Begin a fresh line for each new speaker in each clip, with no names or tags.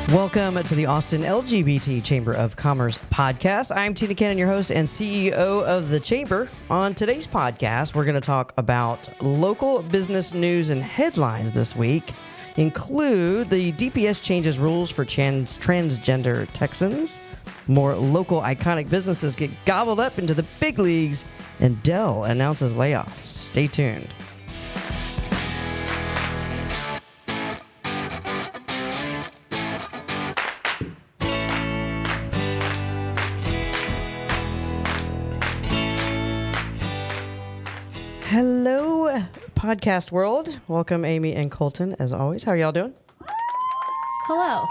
Welcome to the Austin LGBT Chamber of Commerce podcast. I'm Tina Cannon, your host and CEO of the Chamber. On today's podcast, we're going to talk about local business news and headlines this week, include the DPS Changes rules for transgender Texans, more local iconic businesses get gobbled up into the big leagues, and Dell announces layoffs. Stay tuned. Hello, podcast world. Welcome, Amy and Colton, as always. How are y'all doing?
Hello.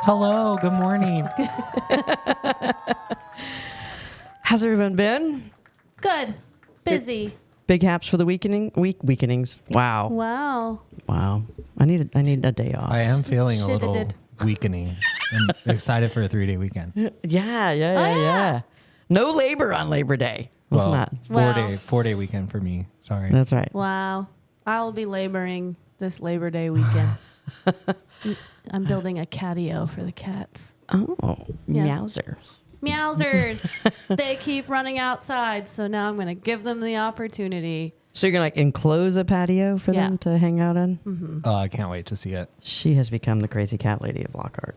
Hello, good morning.
How's everyone been?
Good. Busy.
Big haps for the weekendings. Wow.
Wow.
I need a day off.
I am feeling a
Shit, it
little
did.
weakening. I'm excited for a 3-day weekend.
Yeah. No labor on Labor Day. It's not.
Wow.
4-day weekend for me. Sorry.
That's right.
Wow. I will be laboring this Labor Day weekend. I'm building a catio for the cats.
Oh,
Yeah.
Meowsers.
Meowsers. They keep running outside, so now I'm going to give them the opportunity.
So you're going to enclose a patio for them to hang out in?
Mm-hmm.
Oh, I can't wait to see it.
She has become the crazy cat lady of Lockhart.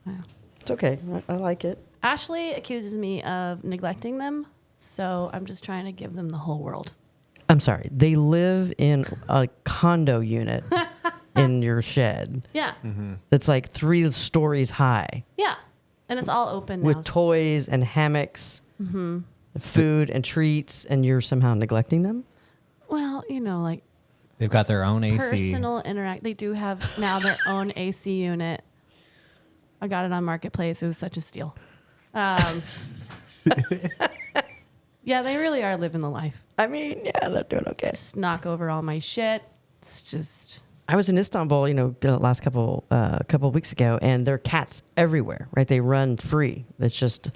Wow.
It's okay. I like it.
Ashley accuses me of neglecting them, so I'm just trying to give them the whole world.
I'm sorry. They live in a condo unit in your shed.
Yeah.
That's like 3 stories high
Yeah. And it's all open now.
with toys and hammocks, food and treats, and you're somehow neglecting them?
Well, like
They've got their own AC.
personal interact. They do have now their own AC unit. I got it on Marketplace. It was such a steal. Yeah, they really are living the life.
I mean, yeah, they're doing okay.
Just knock over all my shit. It's just
I was in Istanbul, last couple of weeks ago, and there are cats everywhere, right? They run free. It's just,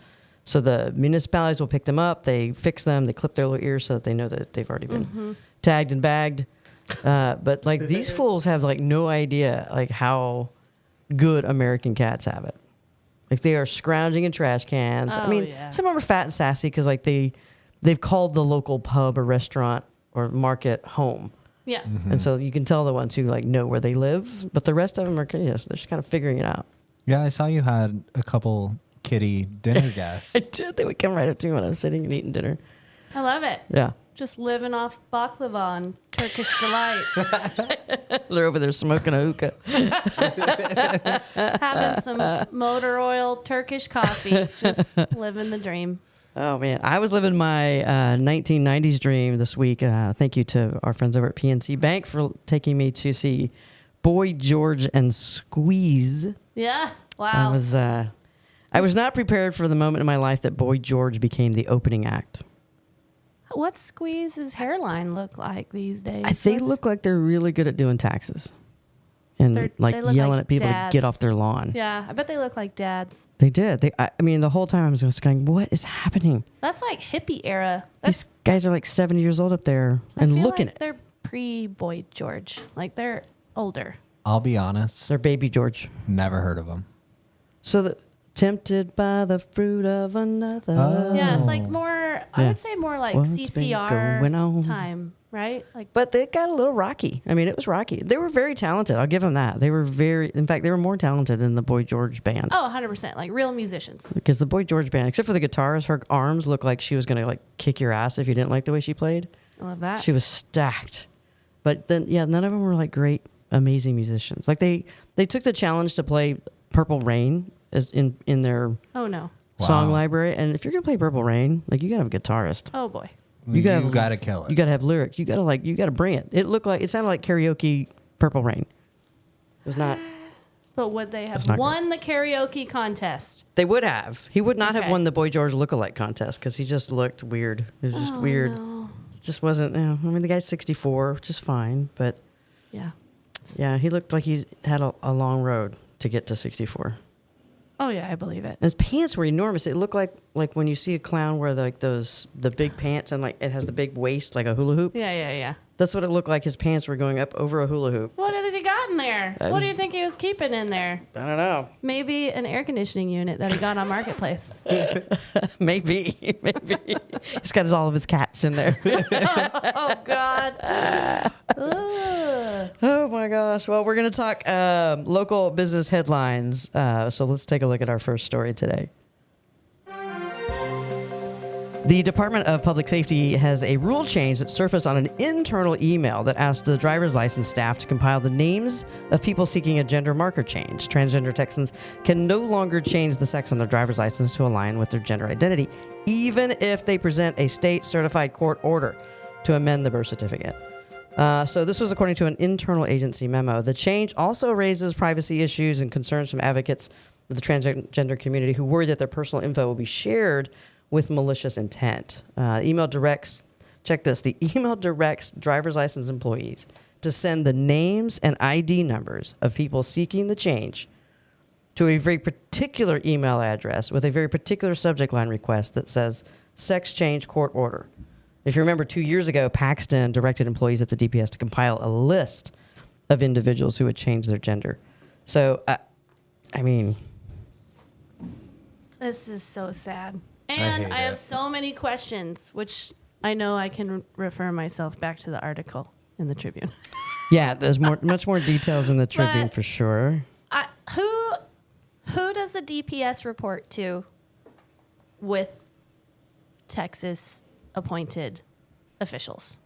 so the municipalities will pick them up, they fix them, they clip their little ears so that they know that they've already been tagged and bagged. But like these fools have like no idea like how good American cats have it. Like they are scrounging in trash cans.
Oh,
I mean,
yeah.
some of them are fat and sassy because like they've called the local pub or restaurant or market home.
yeah.
And so you can tell the ones who like know where they live, but the rest of them are, they're just kind of figuring it out.
Yeah, I saw you had a couple kitty dinner guests.
I did. They would come right up to me when I was sitting and eating dinner.
I love it.
Yeah.
Just living off baklava and Turkish delight.
They're over there smoking a hookah.
Having some motor oil Turkish coffee. Just living the dream.
Oh, man. I was living my 1990s dream this week. Thank you to our friends over at PNC Bank for taking me to see Boy George and Squeeze.
Yeah. Wow.
I was not prepared for the moment in my life that Boy George became the opening act.
What's Squeeze's hairline look like these days?
They look like they're really good at doing taxes and
They
like
look
yelling
like
at people
dads.
to get off their lawn.
Yeah, I bet they look like dads.
They did. I mean, the whole time I was just going, what is happening?
That's like hippie era.
These guys are like 70 years old up there and looking
like they're pre-Boy George. Like they're older.
I'll be honest,
they're baby George.
never heard of them.
So tempted by the fruit of another.
Oh.
Yeah, it's like more, I
Yeah.
would say more like
What's been
CCR
going on?
time, right? Like,
But they got a little rocky. I mean, it was rocky. They were very talented. I'll give them that. They were in fact, they were more talented than the Boy George band.
oh, 100%. Like real musicians.
Because the Boy George band, except for the guitarist, her arms looked like she was going to like kick your ass if you didn't like the way she played.
I love that.
She was stacked. But then, yeah, none of them were like great, amazing musicians. Like they took the challenge to play Purple Rain as in their
Oh, no.
song
Wow.
library. And if you're going to play Purple Rain, like you got to have a guitarist.
Oh, boy.
You
gotta-
gotta kill it.
You got to have lyrics. You got to bring it. It sounded like karaoke Purple Rain. It was not.
But would they have
not
won the karaoke contest?
They would have. He would not have
Okay.
won the Boy George lookalike contest because he just looked weird. It was just
Oh,
weird.
no.
It just wasn't. I mean, the guy's 64, which is fine, but
Yeah.
yeah, he looked like he had a long road to get to 64.
Oh, yeah, I believe it.
And his pants were enormous. It looked like when you see a clown wear like the big pants and like it has the big waist like a hula hoop.
Yeah.
That's what it looked like. His pants were going up over a hula hoop.
What has he gotten there? What do you think he was keeping in there?
I don't know.
Maybe an air conditioning unit that he got on Marketplace.
Maybe. He's got all of his cats in there.
Oh, God. Ugh.
Oh my gosh. Well, we're going to talk local business headlines. So let's take a look at our first story today. The Department of Public Safety has a rule change that surfaced on an internal email that asked the driver's license staff to compile the names of people seeking a gender marker change. Transgender Texans can no longer change the sex on their driver's license to align with their gender identity, even if they present a state-certified court order to amend the birth certificate. So this was according to an internal agency memo. The change also raises privacy issues and concerns from advocates of the transgender community who worry that their personal info will be shared with malicious intent. The email directs driver's license employees to send the names and ID numbers of people seeking the change to a very particular email address with a very particular subject line request that says sex change court order. If you remember, 2 years ago, Paxton directed employees at the DPS to compile a list of individuals who had changed their gender. So, I mean...
This is so sad. And I have so many questions, which I know I can refer myself back to the article in the Tribune.
Yeah, there's much more details in the Tribune for sure.
Who does the DPS report to with Texas appointed officials?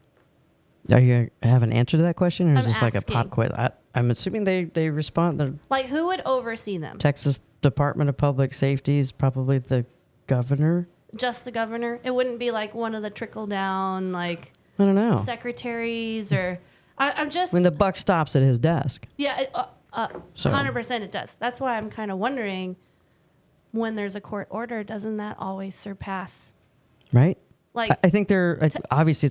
Do you have an answer to that question, or is
I'm
this like a pop
asking.
quiz? I'm assuming they respond. The
Like, who would oversee them?
Texas Department of Public Safety is probably the governor.
Just the governor? It wouldn't be like one of the trickle down, like,
I don't know.
secretaries or... I'm just...
When the buck stops at his desk.
Yeah,
So-
100% it does. That's why I'm kind of wondering, when there's a court order, doesn't that always surpass?
Right?
Like,
I think obviously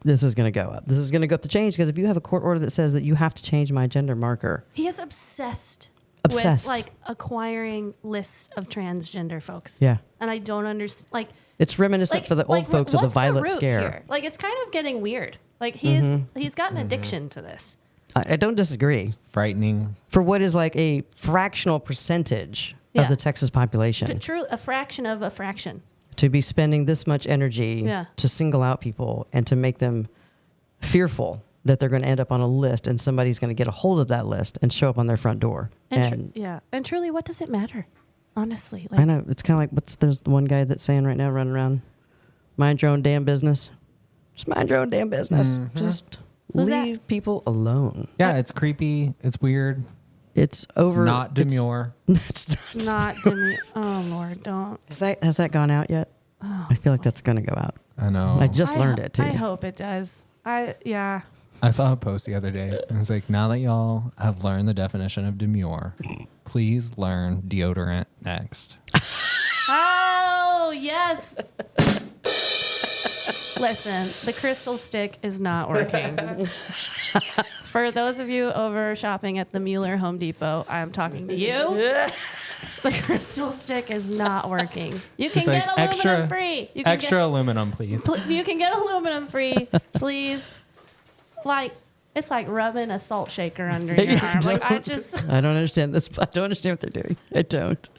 this is going to go up. This is going to go up the change because if you have a court order that says that you have to change my gender marker.
he is obsessed
Obsessed.
with, like, acquiring lists of transgender folks.
Yeah.
And I don't understand, like...
It's reminiscent for the old folks of the
what's
Violet
root
Scare.
here? Like, it's kind of getting weird. Like, he's got an addiction to this.
I don't disagree.
Frightening.
For what is like a fractional percentage
Yeah.
of the Texas population.
A fraction of a fraction.
To be spending this much energy
Yeah.
to single out people and to make them fearful that they're going to end up on a list and somebody's going to get a hold of that list and show up on their front door.
And truly, what does it matter? Honestly. Like,
I know, it's kind of like, there's one guy that's saying right now, running around, mind your own damn business. Just mind your own damn business. Just
Who's that?
leave people alone.
Yeah, it's creepy. It's weird.
It's over.
It's not demure.
It's
Not demure. Oh, Lord, don't.
has that gone out yet?
Oh,
I feel like that's going to go out.
I know.
I just learned it too.
I hope it does. Yeah.
I saw a post the other day. It was like, now that y'all have learned the definition of demure, please learn deodorant next.
Oh, yes. Listen, the crystal stick is not working. For those of you over shopping at the Mueller Home Depot, I'm talking to you. The crystal stick is not working. You can
Just like
get aluminum free. You can
Extra aluminum, please.
you can get aluminum free, please. Like, it's like rubbing a salt shaker under your arm. Like,
I don't understand this. I don't understand what they're doing. I don't.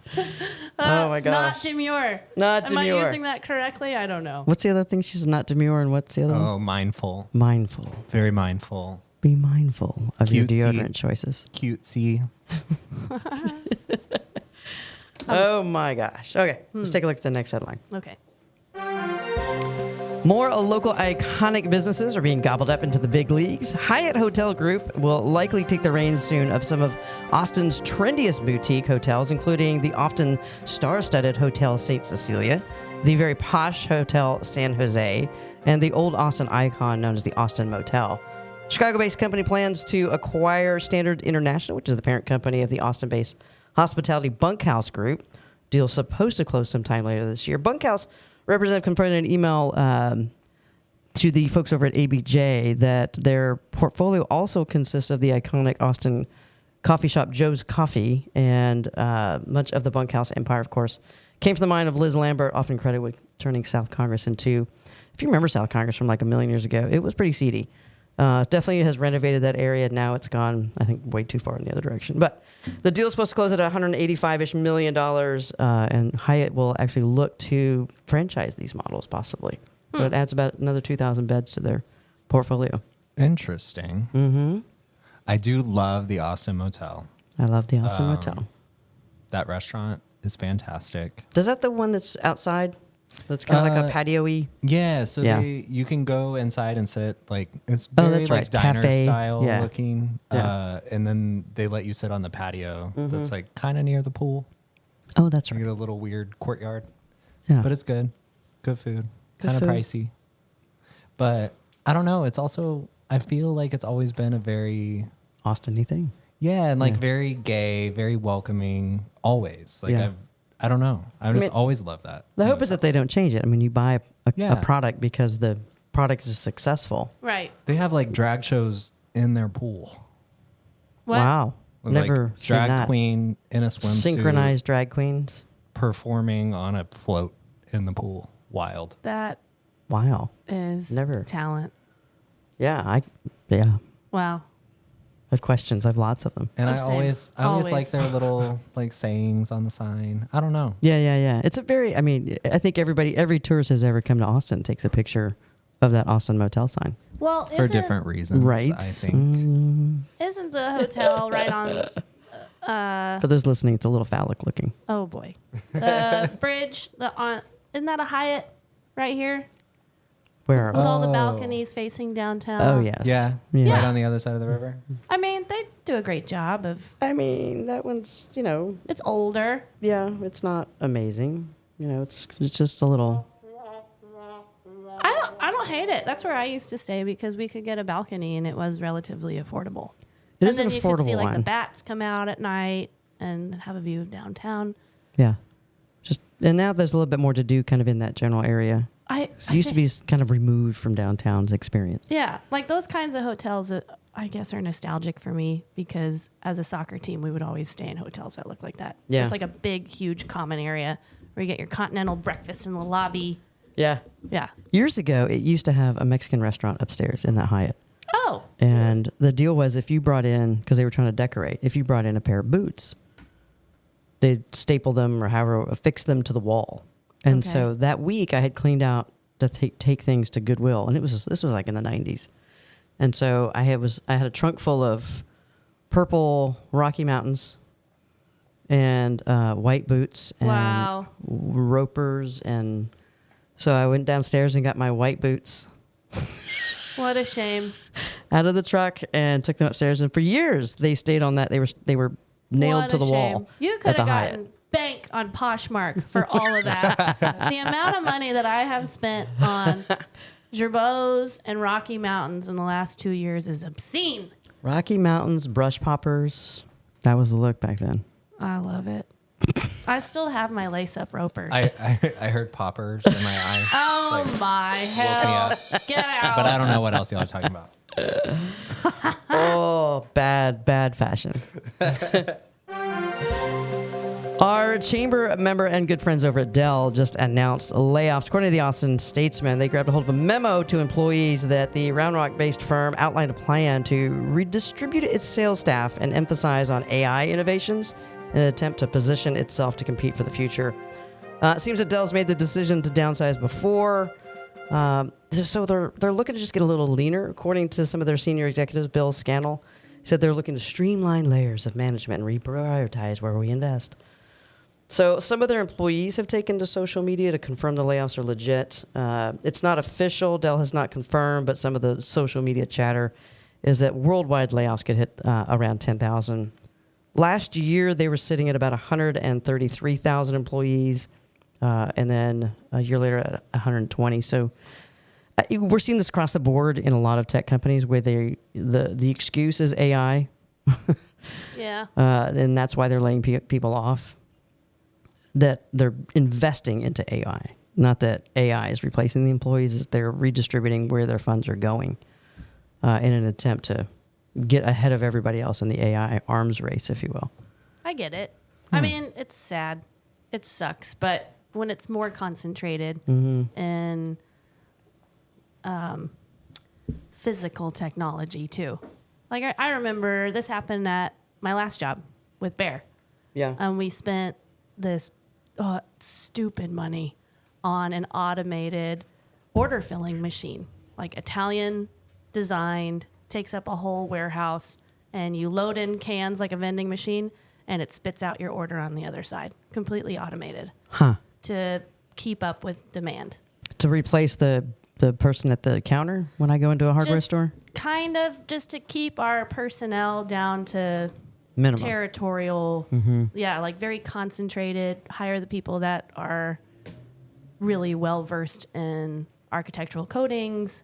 Oh my gosh.
Not demure.
Not
Am
demure.
I using that correctly? I don't know.
What's the other thing? She's not demure, and what's the other one?
Oh, mindful.
Mindful.
Very mindful.
Be mindful of your
Cutesy.
deodorant choices.
Cutesy.
Oh my gosh. Okay, let's take a look at the next headline.
Okay.
More local iconic businesses are being gobbled up into the big leagues. Hyatt Hotel Group will likely take the reins soon of some of Austin's trendiest boutique hotels, including the often star-studded Hotel St. Cecilia, the very posh Hotel San Jose, and the old Austin icon known as the Austin Motel. Chicago-based company plans to acquire Standard International, which is the parent company of the Austin-based Hospitality Bunkhouse Group. Deal's supposed to close sometime later this year. Bunkhouse representative confirmed in an email to the folks over at ABJ that their portfolio also consists of the iconic Austin coffee shop Joe's Coffee, and much of the Bunkhouse empire, of course, came from the mind of Liz Lambert, often credited with turning South Congress into, if you remember South Congress from like a million years ago, it was pretty seedy. Definitely has renovated that area. Now it's gone, I think, way too far in the other direction. But the deal is supposed to close at $185-ish million, and Hyatt will actually look to franchise these models possibly. So it adds about another 2,000 beds to their portfolio.
Interesting.
Mm-hmm.
I do love the Austin Motel.
I love the Austin Motel.
That restaurant is fantastic.
Is that the one that's outside? That's kind of like a patio-y?
Yeah, so
Yeah.
you can go inside and sit, like, it's very
that's
like
right.
diner
Cafe.
style
Yeah.
looking.
Yeah.
And then they let you sit on the patio that's like kind of near the pool.
Oh, that's
Like
right.
a little weird courtyard.
Yeah.
But it's good. Good food.
Good
Kind of
food.
pricey. But I don't know. It's also, I feel like it's always been a very,
Austin-y thing.
yeah, and like
Yeah.
very gay, very welcoming, always. Like
Yeah.
I don't know. I just
mean,
always love that.
The hope is that they don't change it. I mean, you buy a
Yeah.
product because the product is successful.
Right.
They have like drag shows in their pool.
What?
Wow.
With,
Never
like,
seen
drag
that.
queen in a swimsuit
Synchronized drag queens.
performing on a float in the pool. Wild.
That
Wow.
is
Never.
talent.
Yeah, I
Wow.
have questions. I have lots of them.
And
Oh,
I
same.
always
Always.
like their little like sayings on the sign. I don't know.
Yeah. It's a very, I mean, I think every tourist who's ever come to Austin takes a picture of that Austin Motel sign.
Well,
For different reasons.
Right.
I think.
Isn't the hotel right on?
For those listening, it's a little phallic looking.
Oh boy, the bridge. Isn't that a Hyatt right here
Where?
with all the
Oh.
balconies facing downtown?
Oh, yes.
Yeah.
Yeah.
Right on the other side of the river.
I mean, they do a great job of.
I mean, that one's,
It's older.
yeah, it's not amazing. It's just a little.
I don't hate it. That's where I used to stay because we could get a balcony and it was relatively affordable.
It
and
is an
then you could see
affordable
like the
one.
bats come out at night and have a view of downtown.
Yeah. And now there's a little bit more to do kind of in that general area. It used to be kind of removed from downtown's experience.
Yeah, like those kinds of hotels that I guess are nostalgic for me because as a soccer team, we would always stay in hotels that look like that. So
Yeah.
it's like a big, huge common area where you get your continental breakfast in the lobby.
Yeah.
Yeah.
Years ago, it used to have a Mexican restaurant upstairs in that Hyatt.
Oh,
And the deal was if you brought in, because they were trying to decorate, if you brought in a pair of boots, they'd staple them or however, affix them to the wall. And
Okay.
so that week I had cleaned out to take things to Goodwill. And this was like in the 90s. And so I had a trunk full of purple Rocky Mountains and white boots and
wow.
ropers. And so I went downstairs and got my white boots
What a shame.
out of the truck and took them upstairs. And for years they stayed on that. They were nailed
What
to
a
the
shame.
wall.
You
at
could
the
have
Hyatt.
gotten bank on Poshmark for all of that. The amount of money that I have spent on Gerbots and Rocky Mountains in the last 2 years is obscene.
Rocky Mountains, brush poppers. That was the look back then.
I love it. I still have my lace-up ropers.
I heard poppers in my eye.
Oh my hell. Get out.
But I don't know what else y'all are talking about.
Oh, bad fashion. Our chamber member and good friends over at Dell just announced layoffs. According to the Austin Statesman, they grabbed a hold of a memo to employees that the Round Rock-based firm outlined a plan to redistribute its sales staff and emphasize on AI innovations in an attempt to position itself to compete for the future. It seems that Dell's made the decision to downsize before. So they're looking to just get a little leaner. According to some of their senior executives, Bill Scannell said they're looking to streamline layers of management and reprioritize where we invest. So some of their employees have taken to social media to confirm the layoffs are legit. It's not official. Dell has not confirmed, but some of the social media chatter is that worldwide layoffs could hit around 10,000. Last year, they were sitting at about 133,000 employees, and then a year later at 120. So we're seeing this across the board in a lot of tech companies where the excuse is AI,
Yeah.
and that's why they're laying people off. That they're investing into AI, not that AI is replacing the employees. Is they're redistributing where their funds are going in an attempt to get ahead of everybody else in the AI arms race, if you will.
I get it. I mean, it's sad. It sucks. But when it's more concentrated in physical technology too. Like I remember this happened at my last job with Bear.
Yeah.
And we spent this stupid money on an automated order filling machine, like Italian designed, takes up a whole warehouse, and you load in cans like a vending machine, and it spits out your order on the other side, completely automated.
Huh.
To keep up with demand.
To replace the person at the counter when I go into a hardware store?
Kind of just to keep our personnel down to
Minimum.
territorial. Yeah, like very concentrated. Hire the people that are really well versed in architectural coatings,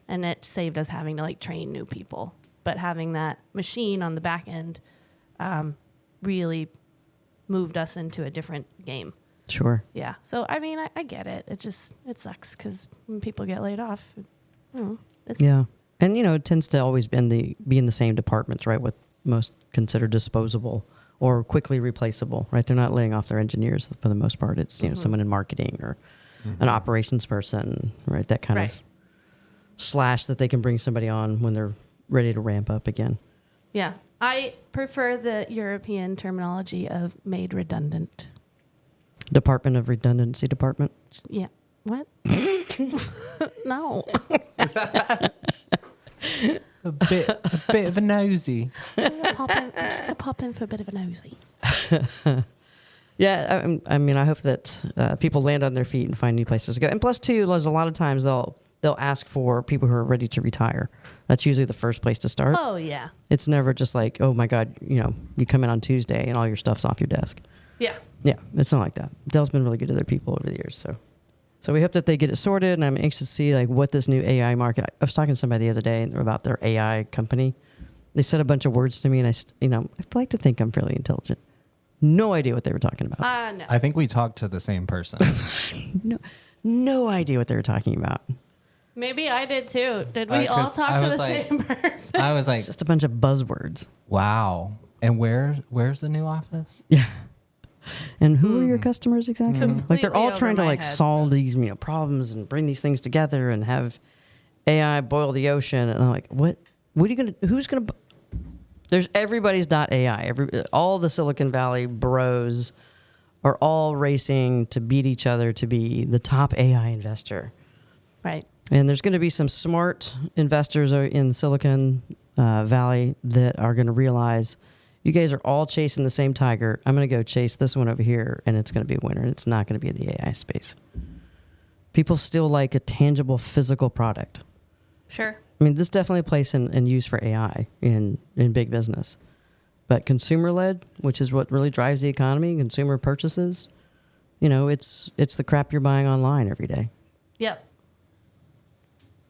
and it saved us having to like train new people. But having that machine on the back end really moved us into a different game.
Sure.
Yeah. So, I mean, I get it. It sucks because when people get laid off, it's
Yeah. And, it tends to always be in the same departments, right? What most consider disposable or quickly replaceable, right? They're not laying off their engineers for the most part. It's, someone in marketing or an operations person, right? That kind of slash that they can bring somebody on when they're ready to ramp up again.
Yeah. I prefer the European terminology of made redundant.
Department of Redundancy Department.
Yeah. What? No.
A bit of a nosy.
I'm just going to pop in for a bit of a nosy.
Yeah, I mean, I hope that people land on their feet and find new places to go. And plus, too, there's a lot of times they'll ask for people who are ready to retire. That's usually the first place to start.
Oh, yeah.
It's never just like, oh, my God, you come in on Tuesday and all your stuff's off your desk.
Yeah.
Yeah, it's not like that. Dell's been really good to their people over the years. So we hope that they get it sorted, and I'm anxious to see like what this new AI market. I was talking to somebody the other day about their AI company. They said a bunch of words to me, and I like to think I'm fairly intelligent. No idea what they were talking about.
No.
I think we talked to the same person.
No idea what they were talking about.
Maybe I did too. Did we all
'cause
talk
I
to
was
the
like-
same person?
I was like,
Just a bunch of buzzwords.
wow. And where's the new office?
Yeah. And who are your customers exactly? Like they're all
Completely
trying to
over my
like
head.
solve these problems and bring these things together and have AI boil the ocean. And I'm like, what are you gonna? Who's gonna? There's everybody's .ai. All the Silicon Valley bros are all racing to beat each other to be the top AI investor.
Right.
And there's going to be some smart investors in Silicon Valley that are going to realize you guys are all chasing the same tiger. I'm going to go chase this one over here, and it's going to be a winner. And it's not going to be in the AI space. People still like a tangible physical product.
Sure.
I mean, this is definitely a place in use for AI in big business. But consumer-led, which is what really drives the economy, consumer purchases, it's the crap you're buying online every day.
Yep.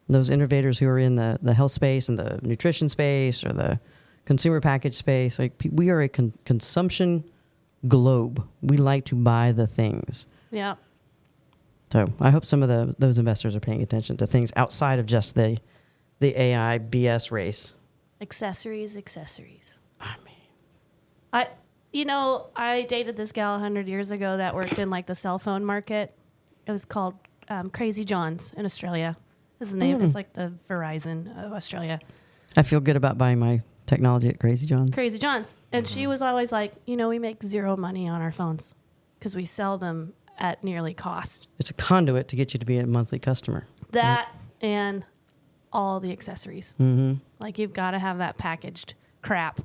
Those innovators who are in the health space and the nutrition space or the consumer package space, like we are a consumption globe. We like to buy the things.
Yep.
So I hope some of those investors are paying attention to things outside of just the AI BS race.
Accessories.
I mean,
I dated this gal 100 years ago that worked in like the cell phone market. It was called Crazy John's in Australia. His name is like the Verizon of Australia.
I feel good about buying my technology at Crazy John's.
Crazy John's. And she was always like, we make zero money on our phones because we sell them at nearly cost.
It's a conduit to get you to be a monthly customer.
That and all the accessories.
Mm-hmm.
Like you've got to have that packaged crap to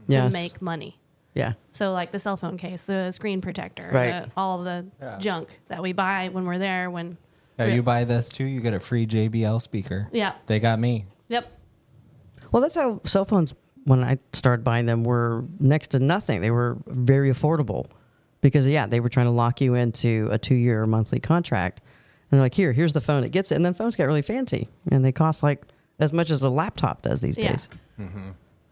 Yes.
make money.
Yeah.
So like the cell phone case, the screen protector,
Right.
all the junk that we buy when we're there.
Yeah, you buy this too, you get a free JBL speaker.
Yeah.
They got me.
Yep.
Well, that's how cell phones, when I started buying them, were next to nothing. They were very affordable because, they were trying to lock you into a 2-year monthly contract. And they're like, here's the phone. It gets it. And then phones got really fancy. And they cost like as much as a laptop does these days.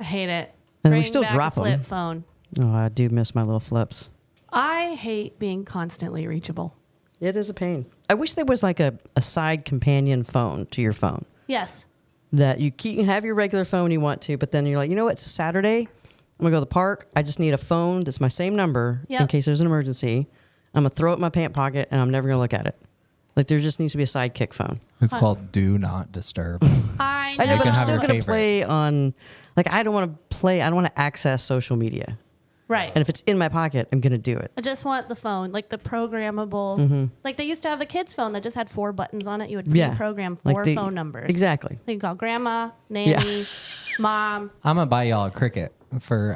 I hate it.
And we
Bring
still
back
drop
a flip
'em.
phone.
Oh, I do miss my little flips.
I hate being constantly reachable.
It is a pain. I wish there was like a side companion phone to your phone
Yes.
that you can have your regular phone when you want to, but then you're like, it's a Saturday. I'm going to go to the park. I just need a phone that's my same number in
Yep.
case there's an emergency. I'm going to throw it in my pant pocket and I'm never going to look at it. Like there just needs to be a sidekick phone.
It's called Do Not Disturb.
I
I know,
know.
but
can
I'm
have
still
your
going to play
favorites.
on, like, I don't want to access social media.
Right.
And if it's in my pocket, I'm going to do it.
I just want the phone, like the programmable. Like they used to have the kids' phone that just had 4 buttons on it. You would program 4
Like
phone numbers.
Exactly.
You can call grandma, nanny, mom.
I'm gonna buy y'all a Cricket for.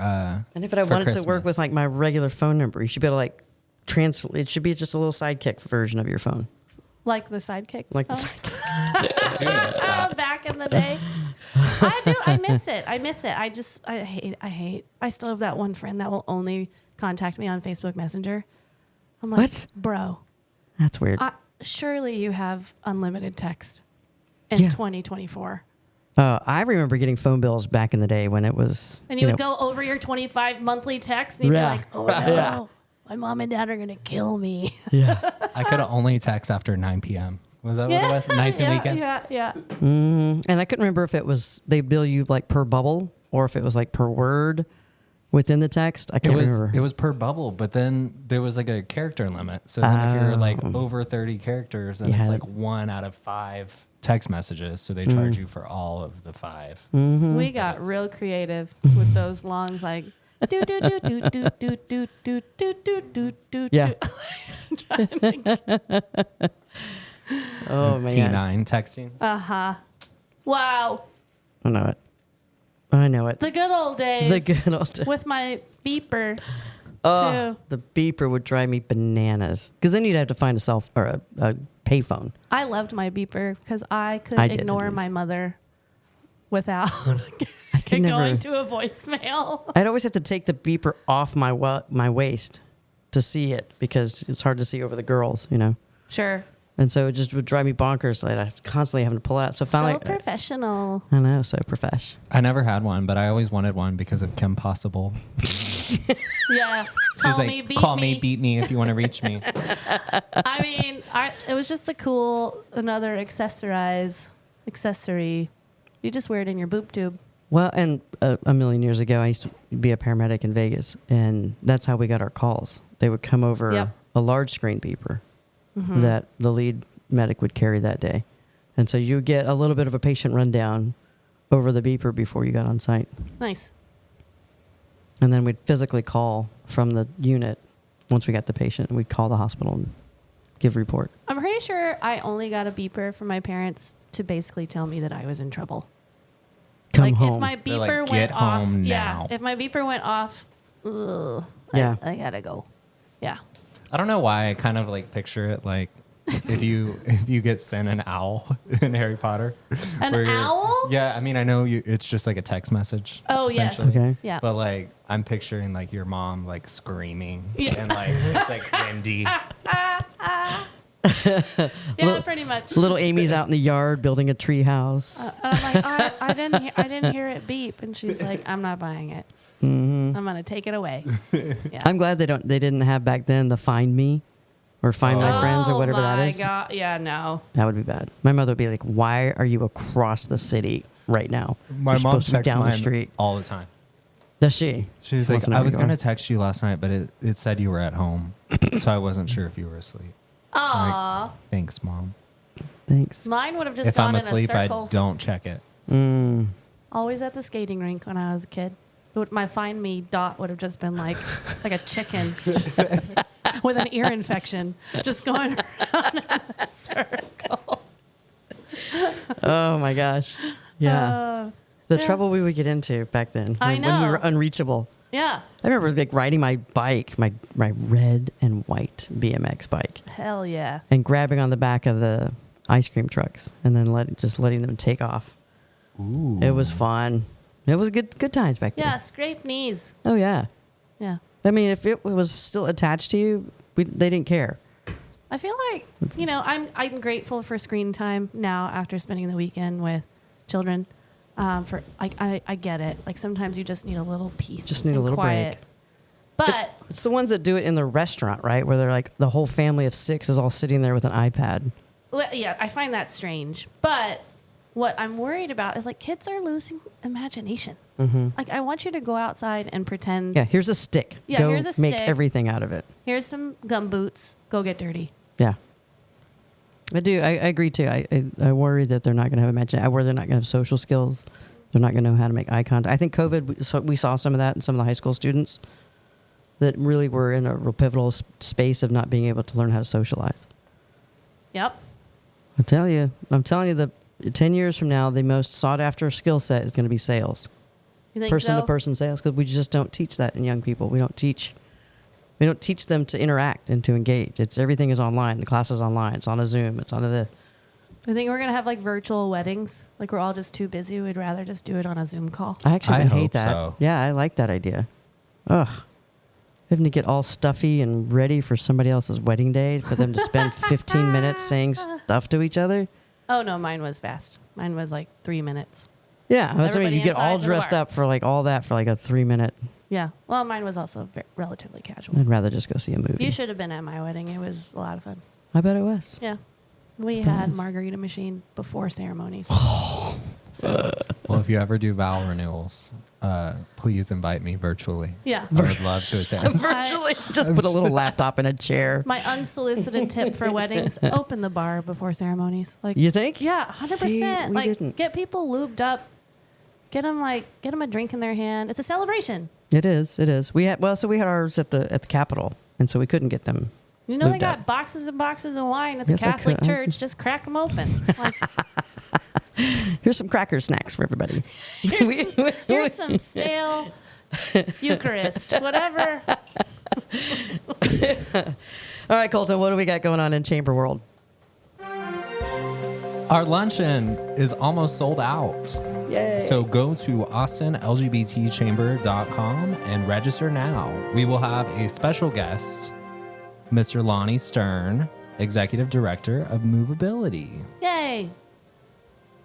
And if I wanted to work with like my regular phone number, you should be able to like transfer. It should be just a little sidekick version of your phone.
Like the sidekick.
Like the
phone.
sidekick.
do miss that.
Back in the day. I do. I miss it. I hate. I still have that one friend that will only contact me on Facebook Messenger. I'm like,
What?
Bro,
That's weird.
surely you have unlimited text in
Yeah.
2024.
I remember getting phone bills back in the day when it was.
And you would go over your 25 monthly text and you'd be like, oh no, my mom and dad are going to kill me.
Yeah.
I could only text after 9 p.m. Was that what it was? Nights and weekends?
Yeah.
And I couldn't remember if it was they bill you like per bubble or if it was like per word within the text. I can't remember.
It was per bubble, but then there was like a character limit. So then if you're like over 30 characters, then it's like 1 out of 5 text messages. So they charge you for all of the 5.
We got real creative with those longs, like do do do do do do do do do do do do.
Yeah. Oh man.
T9 texting.
Wow.
I know it. I know it.
The good old days.
The good old days.
With my beeper.
Oh,
too.
the beeper would drive me bananas because then you'd have to find a payphone.
I loved my beeper because I could
I did,
ignore
at least.
my mother without
could never-
going to a voicemail.
I'd always have to take the beeper off my waist to see it because it's hard to see over the girls, you know.
Sure.
And so it just would drive me bonkers. Like I constantly having to pull out. So finally,
So professional.
I know, so profesh.
I never had one, but I always wanted one because of Kim Possible.
Yeah.
She's
Call
like,
me, beat
call
me.
me, beat me if you want to reach me.
I mean, it was just another accessory. You just wear it in your boob tube.
Well, and a million years ago, I used to be a paramedic in Vegas, and that's how we got our calls. They would come over
Yep.
a large screen beeper that the lead medic would carry that day. And so you get a little bit of a patient rundown over the beeper before you got on site.
Nice.
And then we'd physically call from the unit once we got the patient, and we'd call the hospital and give report.
I'm pretty sure I only got a beeper from my parents to basically tell me that I was in trouble.
Come
like
home.
if my
They're like,
beeper
"Get
went off,
home
yeah.
now."
If my beeper went off,
Yeah.
I gotta go. Yeah.
I don't know why I kind of like picture it like if you get sent an owl in Harry Potter.
An
where you're-
owl?
Yeah, I mean I know it's just like a text message.
Oh yes.
essentially.
Okay.
Yeah.
But like I'm picturing like your mom like screaming
Yeah.
and like it's like windy.
Yeah, pretty much.
Little Amy's out in the yard building a tree house.
And I'm like, I didn't hear it beep, and she's like, I'm not buying it. I'm gonna take it away. Yeah.
I'm glad they didn't have back then the Find Me or Find My Friends or whatever that is.
Oh my god! Yeah, no.
That would be bad. My mother would be like, "Why are you across the city right now?
My
You're
mom
supposed to be
checks
down the
mine
street."
all the time.
Does she?
She's
Wants
like,
to know
I
where
was
you
going
are.
to text you last night, but it said you were at home. So I wasn't sure if you were asleep.
Aw,
Thanks, Mom.
Thanks.
mine would have just
If
gone
I'm
in
asleep,
a
I
circle.
don't check it.
Always at the skating rink when I was a kid. My Find Me dot would have just been like a chicken just with an ear infection, just going around in a circle.
Oh my gosh. Yeah. The trouble we would get into back then
I
when we
know.
were unreachable.
Yeah,
I remember like riding my bike, my red and white BMX bike,
hell yeah.
and grabbing on the back of the ice cream trucks and then letting them take off.
Ooh.
It was fun. It was good times back then.
Yeah, scrape knees.
Oh yeah.
Yeah.
I mean, if it was still attached to you, they didn't care.
I feel like, I'm grateful for screen time now after spending the weekend with children. For like, I get it. Like sometimes you just need a little peace.
Just need a
and
little
quiet.
break.
But
It's the ones that do it in the restaurant, right? Where they're like the whole family of 6 is all sitting there with an iPad.
well, yeah, I find that strange. But what I'm worried about is like kids are losing imagination. Like I want you to go outside and pretend.
Yeah, here's a stick.
Yeah,
Go
here's a
make
stick.
everything out of it.
Here's some gum boots. Go get dirty.
Yeah. I do. I agree too. I worry that they're not going to have imagination. I worry they're not going to have social skills. They're not going to know how to make eye contact. I think COVID, we saw some of that in some of the high school students that really were in a real pivotal space of not being able to learn how to socialize.
Yep.
I'm telling you, the 10 years from now, the most sought after skill set is going to be sales.
You think
Person
so?
to person sales, because we just don't teach that in young people. We don't teach them to interact and to engage. Everything is online. The class is online. It's on a Zoom. It's on a
I think we're going to have like virtual weddings. Like we're all just too busy. We'd rather just do it on a Zoom call.
I actually
I
hate
hope
that.
so.
Yeah, I like that idea. Ugh. Having to get all stuffy and ready for somebody else's wedding day for them to spend 15 minutes saying stuff to each other.
Oh, no, mine was fast. Mine was like 3 minutes.
Yeah, that's what I mean.
Everybody
You get all
inside the
dressed
bar.
up for like all that for like a 3-minute.
Yeah. Well, mine was also relatively casual.
I'd rather just go see a movie.
You should have been at my wedding. It was a lot of fun.
I bet it was.
Yeah. We had margarita machine before ceremonies. So,
Well, if you ever do vow renewals, please invite me virtually.
yeah.
I would love to attend.
Virtually. Just put a little laptop in a chair.
My unsolicited tip for weddings, open the bar before ceremonies. Like,
You think?
yeah, 100%.
See, we
like,
didn't.
get people lubed up. Get them a drink in their hand. It's a celebration.
It is. It is. We had ours at the Capitol, and so we couldn't get them.
You know, they
Lubed
got
up.
boxes and boxes of wine at the
Yes, I
Catholic
could.
Church. Just crack them open. Like,
Here's some cracker snacks for everybody.
here's some stale Eucharist, whatever.
All right, Colton, what do we got going on in Chamber World?
Our luncheon is almost sold out.
Yay.
So go to austinlgbtchamber.com and register now. We will have a special guest, Mr. Lonnie Stern, Executive Director of Movability.
Yay.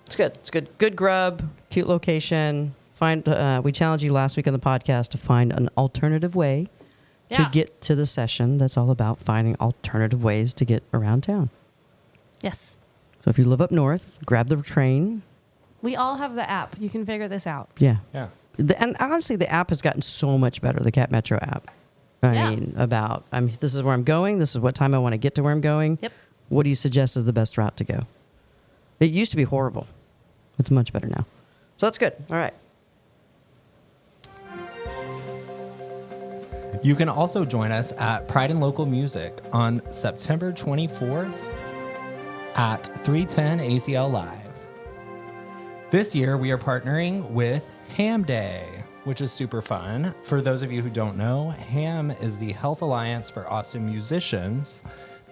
It's good. It's good. Good grub, cute location. We challenged you last week on the podcast to find an alternative way to
Yeah.
get to the session. That's all about finding alternative ways to get around town.
Yes.
So if you live up north, grab the train.
We all have the app. You can figure this out.
Yeah.
Yeah.
And honestly, the app has gotten so much better, the Cat Metro app.
Yeah.
This is where I'm going. This is what time I want to get to where I'm going.
Yep.
What do you suggest is the best route to go? It used to be horrible. It's much better now. So that's good. All right.
You can also join us at Pride and Local Music on September 24th at 310 ACL Live. This year, we are partnering with Ham Day, which is super fun. For those of you who don't know, HAM is the Health Alliance for Austin Musicians.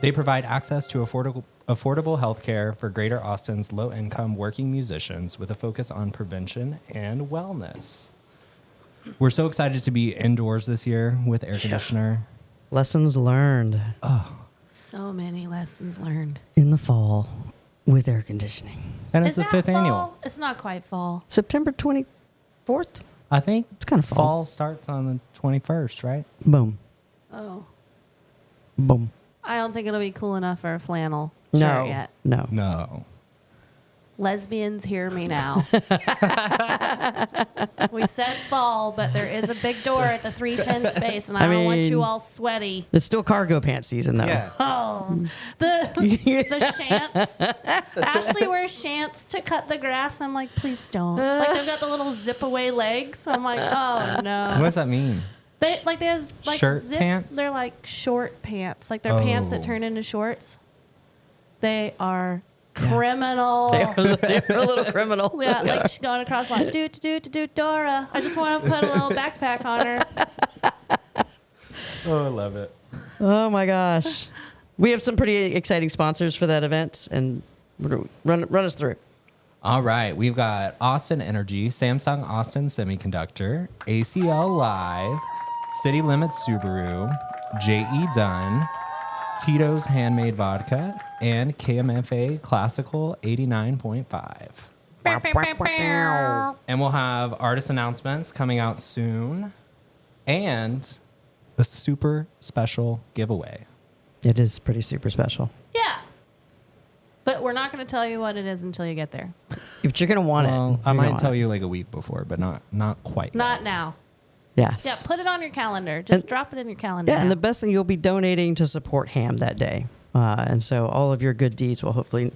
They provide access to affordable healthcare for Greater Austin's low-income working musicians with a focus on prevention and wellness. We're so excited to be indoors this year with air conditioner.
Lessons learned
So many lessons learned.
in the fall with air conditioning.
And it's
Is
the
that
5th
fall?
annual.
It's not quite fall.
September 24th?
I think
It's kind of fall.
starts on the 21st, right?
Boom.
Oh.
Boom.
I don't think it'll be cool enough for a flannel
No.
shirt yet.
No.
No.
Lesbians, hear me now. We said fall, but there is a big door at the 310 space, and I don't want
mean-
you all sweaty.
It's still cargo pants season, though.
Yeah.
Oh, the shants. Ashley wears shants to cut the grass. I'm like, please don't. Like they've got the little zip away legs. I'm like, oh
What
no.
does that mean?
They have like
Shirt
zip.
pants?
They're like short pants. Like they're pants that
Oh.
turn into shorts. They are criminal.
They're a little criminal.
Yeah, like she's going across the line. Do Dora. I just want to put a little backpack on her.
Oh, I love it.
Oh, my gosh. We have some pretty exciting sponsors for that event, and run us through.
All right. We've got Austin Energy, Samsung Austin Semiconductor, ACL Live, City Limits Subaru, J.E. Dunn, Tito's Handmade Vodka, and KMFA Classical 89.5. And we'll have artist announcements coming out soon and a super special giveaway.
It is pretty super special.
Yeah. But we're not going to tell you what it is until you get there.
But you're going to want it.
Well, I might tell you like a week before, but not quite.
Not
yet.
now.
Yes.
Yeah, put it on your calendar. Just drop it in your calendar.
Yeah, and
now.
the best thing, you'll be donating to support HAM that day. And so all of your good deeds will hopefully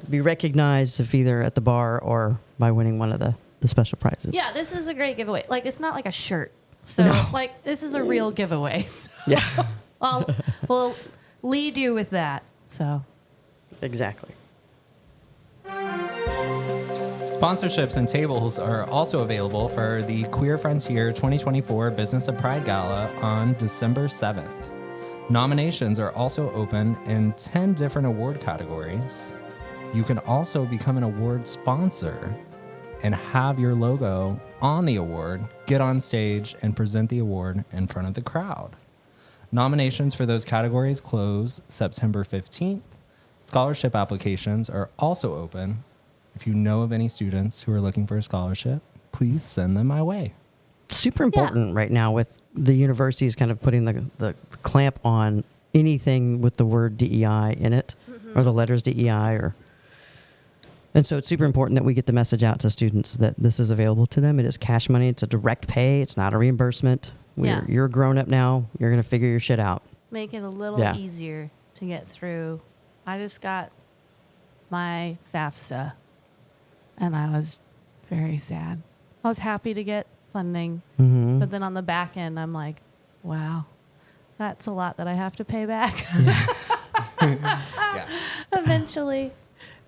be recognized if either at the bar or by winning one of the special prizes.
Yeah, this is a great giveaway. Like, it's not like a shirt. So, like, this is a real giveaway. So,
Yeah.
we'll lead you with that. So,
Exactly.
Sponsorships and tables are also available for the Queer Frontier 2024 Business of Pride Gala on December 7th. Nominations are also open in 10 different award categories. You can also become an award sponsor and have your logo on the award, get on stage, and present the award in front of the crowd. Nominations for those categories close September 15th. Scholarship applications are also open. If you know of any students who are looking for a scholarship, please send them my way.
Super important right now with the universities kind of putting the clamp on anything with the word DEI in it, or the letters DEI, and so it's super important that we get the message out to students that this is available to them. It is cash money. It's a direct pay. It's not a reimbursement. You're grown up now. You're going to figure your shit out.
make it a little easier to get through. I just got my FAFSA, and I was very sad. I was happy to get funding, but then on the back end, I'm like, wow, that's a lot that I have to pay back. Eventually.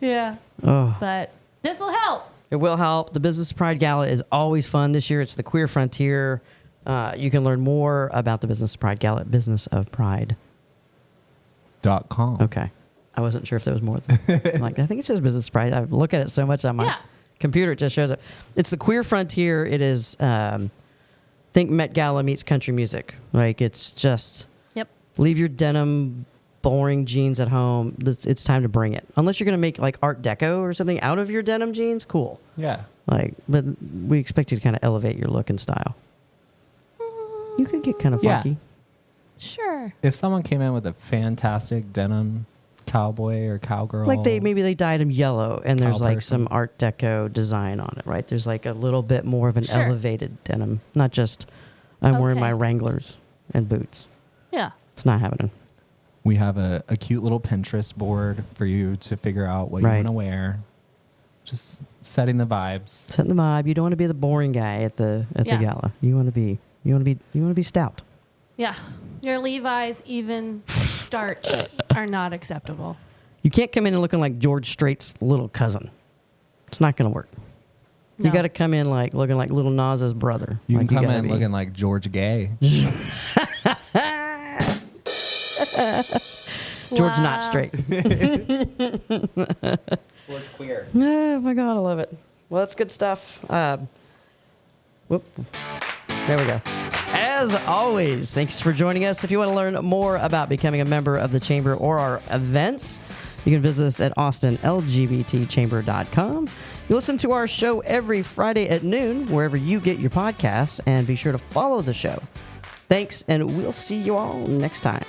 Yeah.
Oh.
But this will help.
It will help. The Business Pride Gala is always fun. This year, it's the Queer Frontier. You can learn more about the Business Pride Gala at businessofpride.com. Okay. I wasn't sure if there was more. I'm like, I think it's just Business Pride. I look at it so much on my computer, it just shows up. It's the Queer Frontier. It is, think Met Gala meets country music. Like, it's just, leave your denim, boring jeans at home. It's time to bring it. Unless you're going to make like Art Deco or something out of your denim jeans, cool.
Yeah.
Like, but we expect you to kind of elevate your look and style. You could get kind of funky.
Sure.
If someone came in with a fantastic denim cowboy or cowgirl,
like maybe they dyed them yellow and there's like some Art Deco design on it, right? There's like a little bit more of an elevated denim, not just I'm wearing my Wranglers and boots.
Yeah.
It's not happening.
We have a cute little Pinterest board for you to figure out what you want to wear. Just setting the vibes.
Setting the vibe. You don't want to be the boring guy at the gala. You want to be stout.
Yeah. Your Levi's, even starched, are not acceptable.
You can't come in looking like George Strait's little cousin. It's not going to work. No. You got to come in like looking like Little Nas's brother.
You can come in looking like George Gay.
George not straight.
George queer.
Oh my God, I love it. Well, that's good stuff. Whoop. There we go. As always, thanks for joining us. If you want to learn more about becoming a member of the Chamber or our events, you can visit us at austinlgbtchamber.com. You listen to our show every Friday at noon, wherever you get your podcasts, and be sure to follow the show. Thanks, and we'll see you all next time.